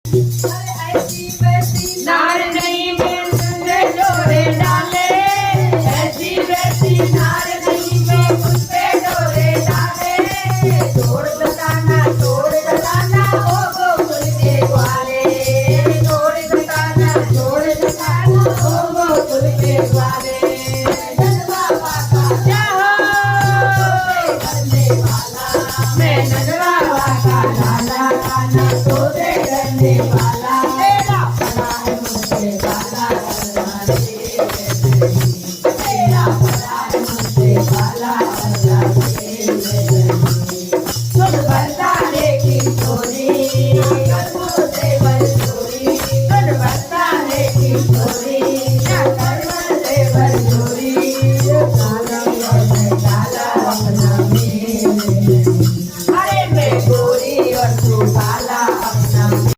ऐसी वैसी नार नहीं में तुझे डोरे डाले, ऐसी वैसी नार नहीं में मुझ पे डोरे डाले। तोड़ बताना ओ गोकुल के ग्वाले, तोड़ बताना ओ गोकुल के ग्वाले। नंद बाबा का जय हो, करने वाला मैं नंद बाबा का लाला, गाना तोड़े करने वाला।